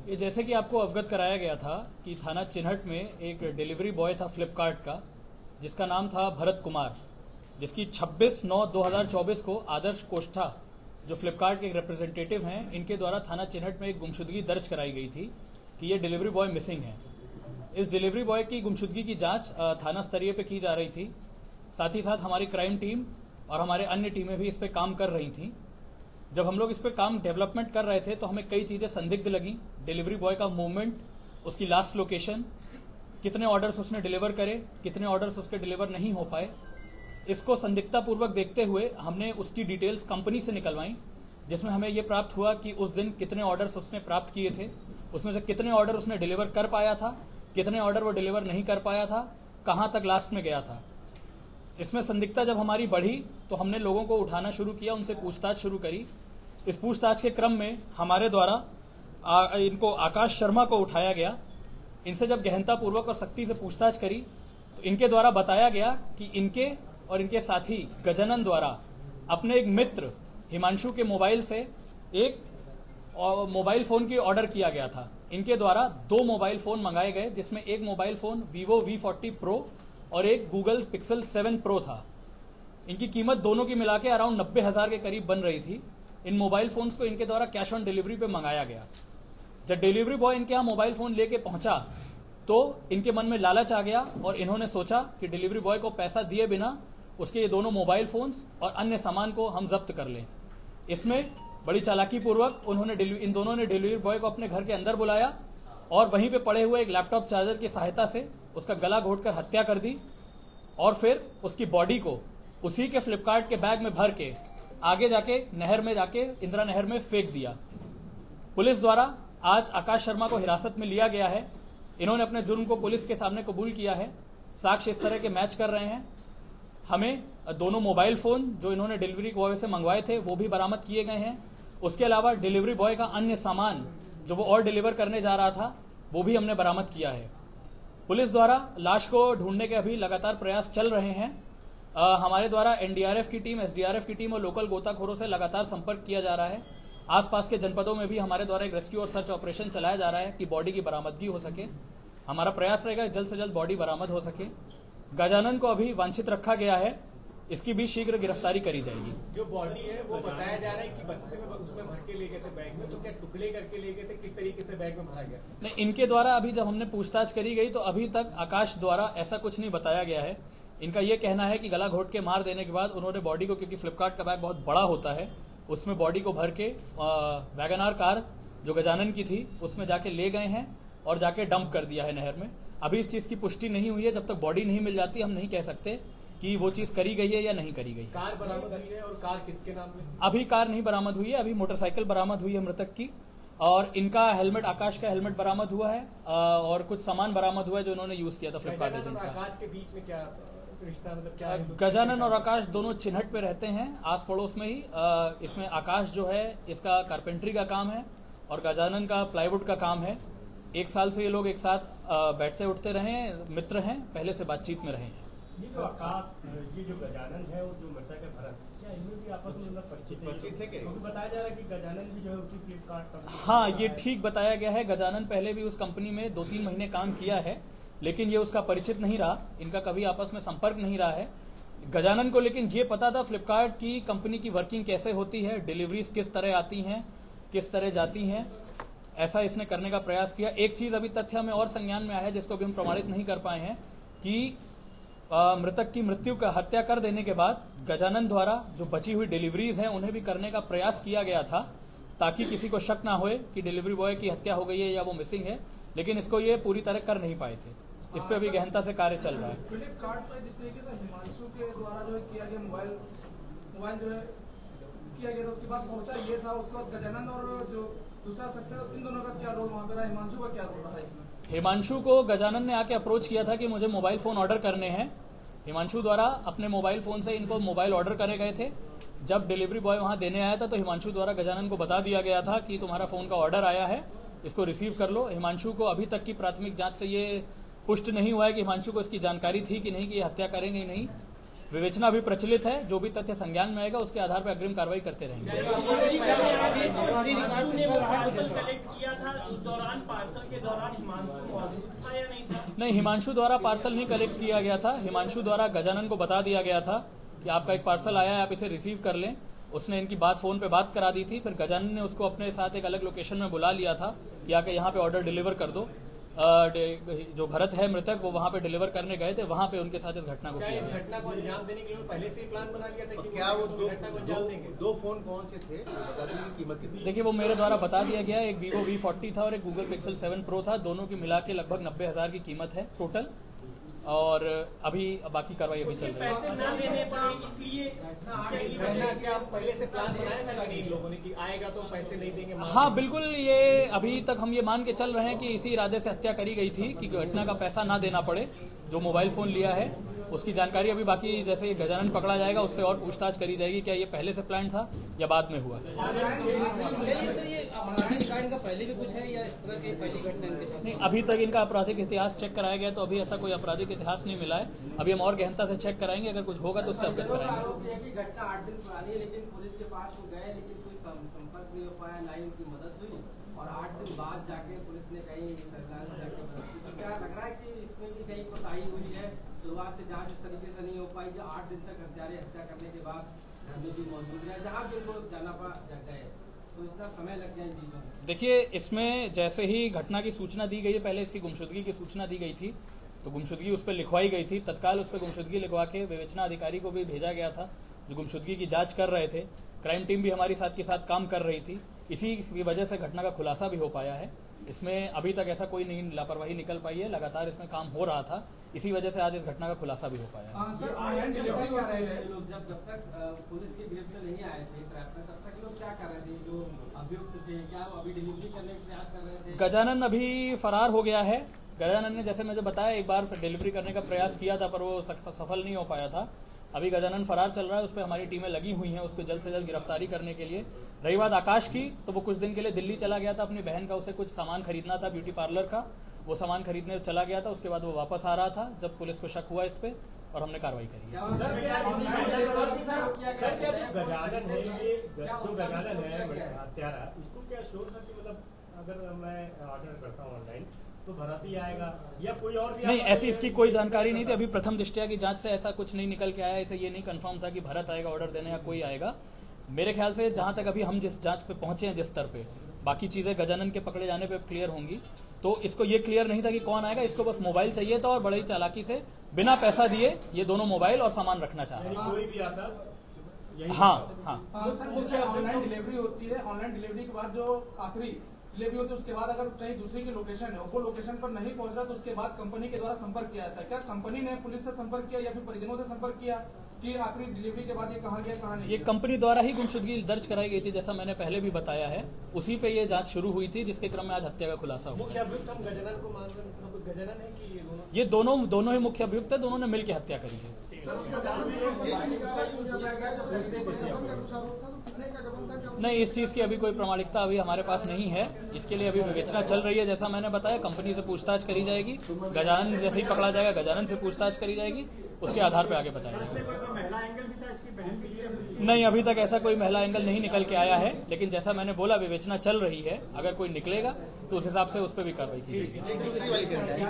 ये जैसे कि आपको अवगत कराया गया था कि थाना चिन्हट में एक डिलीवरी बॉय था फ्लिपकार्ट का, जिसका नाम था भरत कुमार, जिसकी 26/9/2024 को आदर्श कोष्ठा जो फ्लिपकार्ट के एक रिप्रेजेंटेटिव हैं, इनके द्वारा थाना चिन्हट में एक गुमशुदगी दर्ज कराई गई थी कि ये डिलीवरी बॉय मिसिंग है। इस डिलीवरी बॉय की गुमशुदगी की जांच थाना स्तरीय पे की जा रही थी। साथ ही साथ हमारी क्राइम टीम और हमारे अन्य टीमें भी इस पे काम कर रही थी। जब हम लोग इस पे काम डेवलपमेंट कर रहे थे तो हमें कई चीजें संदिग्ध लगी। डिलीवरी बॉय का मूवमेंट, उसकी लास्ट लोकेशन, कितने ऑर्डर्स उसने डिलीवर करे, कितने ऑर्डर्स उसके डिलीवर नहीं हो पाए, इसको संदिग्धता पूर्वक देखते हुए हमने उसकी डिटेल्स कंपनी से निकलवाई, जिसमें हमें ये प्राप्त हुआ कि उस दिन कितने ऑर्डर्स उसने प्राप्त किए थे, उसमें से कितने ऑर्डर उसने डिलीवर कर पाया था, कितने ऑर्डर वो डिलीवर नहीं कर पाया था, कहाँ तक लास्ट में गया था। इसमें संदिग्धता जब हमारी बढ़ी तो हमने लोगों को उठाना शुरू किया, उनसे पूछताछ शुरू करी। इस पूछताछ के क्रम में हमारे द्वारा इनको आकाश शर्मा को उठाया गया। इनसे जब गहनतापूर्वक और सख्ती से पूछताछ करी तो इनके द्वारा बताया गया कि इनके और इनके साथी गजानन द्वारा अपने एक मित्र हिमांशु के मोबाइल से एक मोबाइल फोन की ऑर्डर किया गया था। इनके द्वारा 2 मोबाइल फोन मंगाए गए, जिसमें एक mobile phone Vivo V40 Pro और एक गूगल पिक्सल 7 Pro था। इनकी कीमत दोनों की मिला के अराउंड 90,000 के करीब बन रही थी। इन मोबाइल फोन्स को इनके द्वारा कैश ऑन डिलीवरी पे मंगाया गया। जब डिलीवरी बॉय इनके यहाँ मोबाइल फोन लेके पहुंचा तो इनके मन में लालच आ गया और इन्होंने सोचा कि डिलीवरी बॉय को पैसा दिए बिना उसके ये दोनों मोबाइल फोन्स और अन्य सामान को हम जब्त कर लें। इसमें बड़ी चालाकी पूर्वक इन दोनों ने डिलीवरी बॉय को अपने घर के अंदर बुलाया और वहीं पे पड़े हुए एक लैपटॉप चार्जर की सहायता से उसका गला घोटकर हत्या कर दी और फिर उसकी बॉडी को उसी के फ्लिपकार्ट के बैग में भर के आगे जाके नहर में जाके इंदिरा नहर में फेंक दिया। पुलिस द्वारा आज आकाश शर्मा को हिरासत में लिया गया है। इन्होंने अपने जुर्म को पुलिस के सामने कबूल किया है। साक्ष्य इस तरह के मैच कर रहे हैं। हमें दोनों मोबाइल फोन जो इन्होंने डिलीवरी बॉय से मंगवाए थे वो भी बरामद किए गए हैं। उसके अलावा डिलीवरी बॉय का अन्य सामान जो वो और डिलीवर करने जा रहा था वो भी हमने बरामद किया है। पुलिस द्वारा लाश को ढूंढने के अभी लगातार प्रयास चल रहे हैं। हमारे द्वारा एनडीआरएफ की टीम, एसडीआरएफ की टीम और लोकल गोताखोरों से लगातार संपर्क किया जा रहा है। आसपास के जनपदों में भी हमारे द्वारा एक रेस्क्यू और सर्च ऑपरेशन चलाया जा रहा है कि बॉडी की बरामदगी हो सके। हमारा प्रयास रहेगा जल्द से जल्द बॉडी बरामद हो सके। गजानन को अभी वांछित रखा गया है, इसकी भी शीघ्र गिरफ्तारी करी जाएगी। जो बॉडी है वो बताया जा रहा है कि बक्से में उसमें भर के ले गए थे बैग में, तो क्या टुकड़े करके ले गए थे, किस तरीके से बैग में भरा गया? नहीं, इनके द्वारा अभी जब हमने पूछताछ करी गई तो अभी तक आकाश द्वारा ऐसा कुछ नहीं बताया गया है। इनका यह कहना है कि गला घोट के मार देने के बाद उन्होंने बॉडी को, क्योंकि फ्लिपकार्ट का बैग बहुत बड़ा होता है, उसमें बॉडी को भर के वैगनआर कार जो गजानन की थी उसमें जाके ले गए हैं और जाके डंप कर दिया है नहर में। अभी इस चीज की पुष्टि नहीं हुई है। जब तक बॉडी नहीं मिल जाती हम नहीं कह सकते कि वो चीज करी गई है या नहीं करी गई। कार बरामद हुई है और कार किसके नाम में? अभी कार नहीं बरामद हुई है। अभी मोटरसाइकिल बरामद हुई है मृतक की और इनका हेलमेट, आकाश का हेलमेट बरामद हुआ है और कुछ सामान बरामद हुआ है जो उन्होंने यूज किया था फ्लिपकार्ट एजेंट का। आकाश के बीच में क्या रिश्ता, मतलब क्या? गजानन और आकाश दोनों चिन्हट पे रहते हैं, आस पड़ोस में ही। इसमें आकाश जो है इसका कारपेंट्री का काम है और गजानन का प्लाईवुड का काम है। 1 साल से ये लोग एक साथ बैठते उठते रहे हैं, मित्र हैं, पहले से बातचीत में रहे हैं। ये जो आकाश, ये जो गजानन है और जो मृतक है भरत, क्या इनमें भी आपस में परिचित थे? क्योंकि बताया जा रहा है कि गजानन भी जो है उसी फ्लिपकार्ट कंपनी। हाँ, ये ठीक बताया गया है। गजानन पहले भी उस कंपनी में 2-3 महीने काम किया है, लेकिन ये उसका परिचित नहीं रहा। इनका कभी आपस में संपर्क नहीं रहा है। गजानन को लेकिन ये पता था फ्लिपकार्ट की कंपनी की वर्किंग कैसे होती है, डिलीवरीज किस तरह आती हैं, किस तरह जाती हैं। ऐसा इसने करने का प्रयास किया। एक चीज अभी तथ्य हमें और संज्ञान में आया है जिसको अभी हम प्रमाणित नहीं कर पाए हैं कि मृतक की मृत्यु का हत्या कर देने के बाद गजानन द्वारा जो बची हुई डिलीवरीज हैं उन्हें भी करने का प्रयास किया गया था ताकि किसी को शक ना होए कि डिलीवरी बॉय की हत्या हो गई है या वो मिसिंग है, लेकिन इसको ये पूरी तरह कर नहीं पाए थे। इस पर अभी गहनता से कार्य चल रहा है। फ्लिपकार्ट पर जिस तरीके से हिमांशु के द्वारा जो है किया गया मोबाइल जो है किया गया था, उसके बाद पहुंचा ये था, उसके बाद गजानन और जो दूसरा शख्स है इन दोनों का क्या रोल वहाँ पे रहा, हिमांशु का क्या रोल रहा इसमें? हिमांशु को गजानन ने आके अप्रोच किया था कि मुझे मोबाइल फोन ऑर्डर करने हैं। हिमांशु द्वारा अपने मोबाइल फोन से इनको मोबाइल ऑर्डर करे गए थे। जब डिलीवरी बॉय वहां देने आया था तो हिमांशु द्वारा गजानन को बता दिया गया था कि तुम्हारा फोन का ऑर्डर आया है, इसको रिसीव कर लो। हिमांशु को अभी तक की प्राथमिक जांच से ये पुष्ट नहीं हुआ है कि हिमांशु को इसकी जानकारी थी कि नहीं कि ये हत्या करेंगे नहीं। विवेचना अभी प्रचलित है, जो भी तथ्य संज्ञान में आएगा उसके आधार पर अग्रिम कार्रवाई करते रहेंगे। कलेक्ट किया था उस दौरान नहीं, हिमांशु द्वारा पार्सल नहीं कलेक्ट किया गया था। हिमांशु द्वारा गजानन को बता दिया गया था कि आपका एक पार्सल आया है, आप इसे रिसीव कर लें। उसने इनकी बात फोन पे बात करा दी थी। फिर गजानन ने उसको अपने साथ एक अलग लोकेशन में बुला लिया था कि आके यहाँ पे ऑर्डर डिलीवर कर दो। जो भरत है मृतक, वो वहाँ पे डिलीवर करने गए थे, वहाँ पे उनके साथ इस घटना को किया गया। घटना को अंजाम देने के लिए पहले से ही प्लान बना लिया था कि क्या वो घटना को अंजाम देंगे? दो फोन कौन से थे, बता दीजिए कीमत कितनी? देखिए, वो मेरे द्वारा बता दिया गया, एक Vivo V40 था और एक Google Pixel 7 Pro था। दोनों की मिला के लगभग 90,000 की कीमत है टोटल। और अभी बाकी कार्रवाई अभी चल रही है। पैसे ना देने पर इसलिए क्या पहले से प्लान बनाया था कि इन लोगों ने कि आएगा तो पैसे नहीं देंगे? हाँ बिल्कुल, ये अभी तक हम ये मान के चल रहे हैं कि इसी इरादे से हत्या करी गई थी कि घटना का पैसा ना देना पड़े। जो मोबाइल फोन लिया है उसकी जानकारी अभी बाकी, जैसे ये गजानन पकड़ा जाएगा उससे और पूछताछ करी जाएगी, क्या ये पहले से प्लान था या बाद में हुआ। पहले भी कुछ है या इस तरह की पहली घटना इनके साथ? नहीं, अभी तक इनका आपराधिक इतिहास चेक कराया गया तो अभी ऐसा कोई आपराधिक इतिहास नहीं मिला है। अभी हम और गहनता से चेक कराएंगे, अगर कुछ होगा तो उससे अवगत कराएंगे। घटना 8 दिन पुरानी है, लेकिन पुलिस के पास वो गए लेकिन कोई संपर्क नहीं हो पाया, ना ही उनकी मदद हुई। और 8 दिन बाद जाके पुलिस ने कहीं सरकार से जाके मदद की। तो क्या लग रहा है कि इसमें भी कहीं कोताही हुई है? शुरुआत से जांच उस तरीके से नहीं हो पाई कि 8 दिन तक हत्यारे हत्या करने के बाद घर में भी मौजूद है, जहाँ भी उनको जाना पड़ा गए, तो इतना समय लग जाए चीजों में। देखिए, इसमें जैसे ही घटना की सूचना दी गई है, पहले इसकी गुमशुदगी की सूचना दी गई थी तो गुमशुदगी उस पर लिखवाई गई थी। तत्काल उस पर गुमशुदगी लिखवा के विवेचना अधिकारी को भी भेजा गया था जो गुमशुदगी की जांच कर रहे थे। क्राइम टीम भी हमारी साथ के साथ काम कर रही थी। इसी की वजह से घटना का खुलासा भी हो पाया है। इसमें अभी तक ऐसा कोई नहीं लापरवाही निकल पाई है, लगातार इसमें काम हो रहा था। इसी वजह से आज इस घटना का खुलासा भी हो पाया है। सर, ऑनलाइन डिलीवरी कर रहे हैं लोग, जब तक पुलिस की गिरफ्त में नहीं आए थे ट्रैप में, तब तक लोग क्या कर रहे थे? जो अभियुक्त थे, क्या वो अभी डिलीवरी करने का प्रयास कर रहे थे? गजानन अभी फरार हो गया है। गजानन ने, जैसे मुझे बताया, एक बार डिलीवरी करने का प्रयास किया था पर वो सफल नहीं हो पाया था। अभी गजानन फरार चल रहा है, उस पर हमारी टीमें लगी हुई हैं उसको जल्द से जल्द गिरफ्तारी करने के लिए। रही बात आकाश की, तो वो कुछ दिन के लिए दिल्ली चला गया था अपनी बहन का, उसे कुछ सामान खरीदना था ब्यूटी पार्लर का, वो सामान खरीदने चला गया था। उसके बाद वो वापस आ रहा था जब पुलिस को शक हुआ इस पे और हमने कार्रवाई करी। गजानन है, ये जो गजानन है हत्यारा, इसको क्या श्योर था कि मतलब अगर मैं ऑर्डर करता हूँ ऑनलाइन तो भरत ही आएगा या कोई और भी? नहीं, ऐसी इसकी कोई जानकारी नहीं थी। अभी प्रथम दृष्टया की जांच से ऐसा कुछ नहीं निकल के आया। इसे ये नहीं कंफर्म था कि भरत आएगा ऑर्डर देने या कोई आएगा। मेरे ख्याल से जहां तक अभी हम जिस जांच पे पहुंचे हैं, जिस स्तर पे, बाकी चीजें गजानन के पकड़े जाने पे क्लियर होंगी। तो इसको ये क्लियर नहीं था कि कौन आएगा, इसको बस मोबाइल चाहिए था और बड़ी चालाकी से बिना पैसा दिए ये दोनों मोबाइल और सामान रखना चाह रहा था। कोई भी आता? हाँ। सर, ऑनलाइन डिलीवरी होती है, ऑनलाइन डिलीवरी के बाद जो आखिरी डिलीवरी होती है उसके बाद अगर कहीं दूसरी की लोकेशन है, वो लोकेशन पर नहीं पहुंच रहा तो उसके बाद कंपनी के द्वारा संपर्क किया जाता है। क्या कंपनी ने पुलिस से संपर्क किया या फिर परिजनों से संपर्क किया कि आखिरी डिलीवरी के बाद ये कहाँ गया कहाँ नहीं? ये कंपनी द्वारा ही गुमशुदगी दर्ज कराई गई थी, जैसा मैंने पहले भी बताया है। उसी पे ये जांच शुरू हुई थी जिसके क्रम में आज हत्या का खुलासा हुआ। मुख्य अभियुक्त हम गजानन को मानकर गजानन है कि ये दोनों ही मुख्य अभियुक्त है, दोनों ने मिलकर हत्या करी है। नहीं, इस चीज की अभी कोई प्रामाणिकता अभी हमारे पास नहीं है। इसके लिए अभी विवेचना चल रही है। जैसा मैंने बताया, कंपनी से पूछताछ करी जाएगी। गजानन जैसे ही पकड़ा जाएगा, गजानन से पूछताछ करी जाएगी, उसके आधार पर आगे बताया जाएगा। नहीं, अभी तक ऐसा कोई महिला एंगल नहीं निकल के आया है, लेकिन जैसा मैंने बोला विवेचना चल रही है। अगर कोई निकलेगा तो उस हिसाब से उस पर भी कार्रवाई की जाएगी।